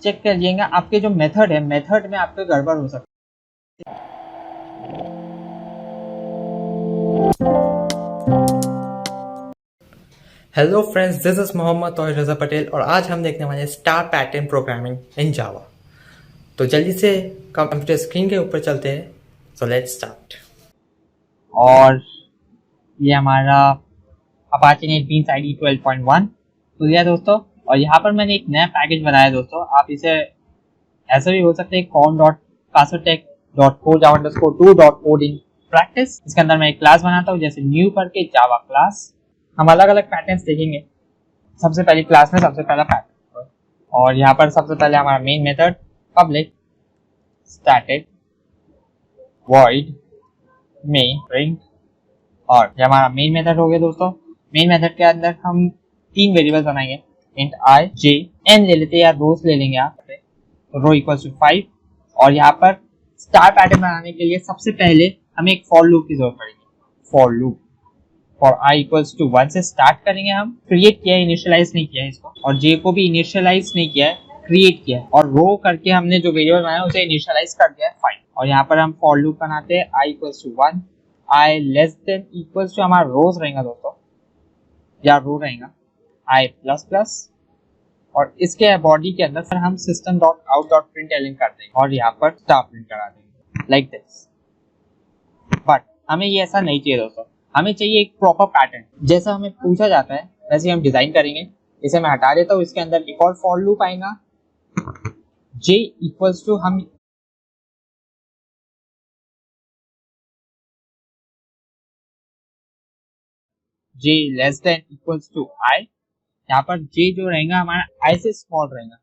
Check करिएगा आपके जो मेथड है, मेथड में आपके गड़बड़ हो सकती है। Hello friends, this is Mohammad Tauheer Raza Patel और आज हम देखने वाले हैं star pattern programming in Java. तो जल्दी से कंप्यूटर स्क्रीन के ऊपर चलते हैं। So let's start. और ये हमारा अपाचे नेटबीन्स आईडी 12.1 तो यह दोस्तों, और यहाँ पर मैंने एक नया पैकेज बनाया दोस्तों। आप इसे ऐसा भी बोल सकते हैं con.casotech.co_2.code in practice। इसके अंदर मैं एक क्लास बनाता हूँ, जैसे न्यू करके जावा क्लास। हम अलग अलग पैटर्न्स देखेंगे। सबसे पहली क्लास में सबसे पहला पैटर्न, और यहाँ पर सबसे पहले हमारा main method public static void main print. और ये हमारा मेन मेथड हो गया दोस्तों। मेन मेथड के अंदर हम 3 वेरिएबल्स बनाएंगे, इंट आई जे एन ले लेते हैं या रोज ले लेंगे आप, तो रो इक्वल्स टू 5। और यहाँ पर स्टार पैटर्न बनाने के लिए सबसे पहले हमें एक फॉर लूप की जरूरत पड़ेगी। For loop for i equals to 1 से स्टार्ट करेंगे। हम क्रिएट किया है, इनिशियलाइज नहीं किया है इसको, और जे को भी इनिशियलाइज नहीं किया है, क्रिएट किया है। और रो करके हमने जो वेरिएबल बनाया उसे इनिशियलाइज कर दिया है 5। और यहाँ पर हम फॉर लूप बनाते हैं I equals to 1, I less than equals to हमारा रोज रहेगा दोस्तों, या रो रहेगा आई प्लस प्लस। और इसके बॉडी के अंदर फिर हम system.out.println कर देंगे और यहाँ पर स्टार प्रिंट करा देंगे लाइक दिस। बट हमें ये ऐसा नहीं चाहिए दोस्तों, हमें चाहिए एक प्रॉपर पैटर्न। जैसा हमें पूछा जाता है वैसे हम डिजाइन करेंगे। इसे मैं हटा देता हूँ। इसके अंदर एक और फॉर लूप आएगा, j इक्वल्स टू हम j less than equals to i। यहाँ पर j जो रहेगा हमारा i से स्मॉल रहेगा,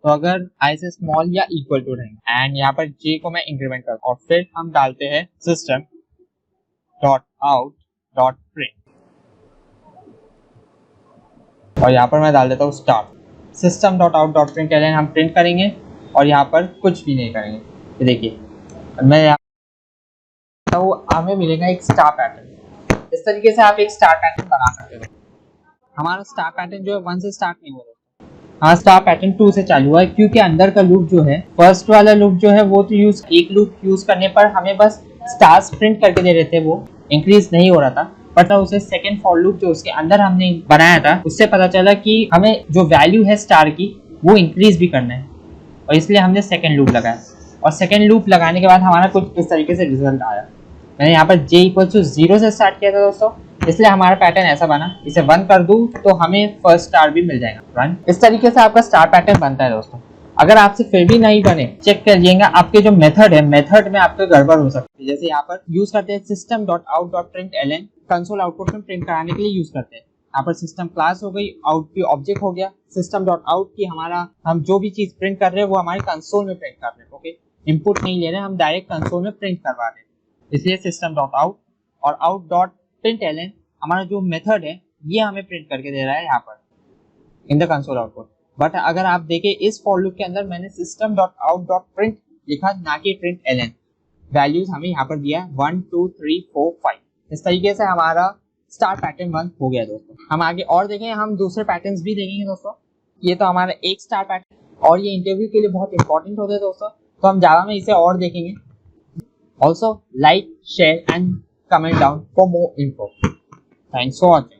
तो अगर i से स्मॉल या इक्वल टू रहेगा। एंड यहाँ पर j को मैं इंक्रीमेंट करता हूँ और फिर हम डालते हैं system.out.print। और यहाँ पर मैं डाल देता हूँ स्टार। system.out.println हम प्रिंट करेंगे और यहाँ पर कुछ भी नहीं करेंगे। ये देखिए, मैं यहाँ हमें मिलेगा एक स्टार पैटर्न। इस तरीके से आप एक स्टार पैटर्न बना सकते हो। हमारा स्टार पैटर्न जो है 1 से स्टार्ट नहीं हो रहा, हाँ स्टार पैटर्न 2 से चालू हुआ है, क्योंकि अंदर का लूप जो है, फर्स्ट वाला लूप जो है वो तो एक लूप यूज करने पर हमें बस स्टार्स प्रिंट करके दे रहे थे, वो इंक्रीज नहीं हो रहा था। बट उसे सेकंड फॉर लूप जो उसके अंदर हमने बनाया था, उससे पता चला कि हमें जो वैल्यू है स्टार की वो इंक्रीज भी करना है, और इसलिए हमने सेकंड लूप लगाया। और सेकंड लूप लगाने के बाद हमारा कुछ इस तरीके से रिजल्ट आया। मैंने यहाँ पर j इक्वल टू 0 से स्टार्ट किया था दोस्तों, इसलिए हमारा पैटर्न ऐसा बना। इसे 1 कर दूं तो हमें फर्स्ट स्टार भी मिल जाएगा 1। इस तरीके से आपका स्टार पैटर्न बनता है दोस्तों। अगर आपसे फिर भी नहीं बने, चेक करिएगा आपके जो मेथड है, मेथड में आपके गड़बड़ हो सकती है। जैसे यहाँ पर यूज करते हैं system.out.println, कंसोल आउटपुट में प्रिंट कराने के लिए यूज करते हैं। यहाँ पर सिस्टम क्लास हो गई, आउट की ऑब्जेक्ट हो गया, system.out की हमारा हम जो भी चीज प्रिंट कर रहे हैं वो हमारे कंसोल में प्रिंट कर रहे हैं। ओके, इनपुट नहीं ले रहे, हम डायरेक्ट कंसोल में प्रिंट करवा रहे हैं, इसलिए system.out। और out.println हमारा जो मेथड है ये हमें प्रिंट करके दे रहा है यहाँ पर in the console output. But अगर आप देखें इस फॉर लूप के अंदर मैंने system.out.print लिखा, ना कि println। वैल्यूज हमें यहाँ पर दिया है 1 2 3 4 5। इस तरीके से हमारा स्टार पैटर्न 1 हो गया दोस्तों। हम आगे और देखें, हम दूसरे पैटर्न्स भी देखेंगे दोस्तों। ये तो हमारा एक स्टार पैटर्न, और ये इंटरव्यू के लिए बहुत इंपॉर्टेंट होते हैं दोस्तों, तो हम जावा में इसे और देखेंगे। Also like, share and comment down for more info. Thanks for watching.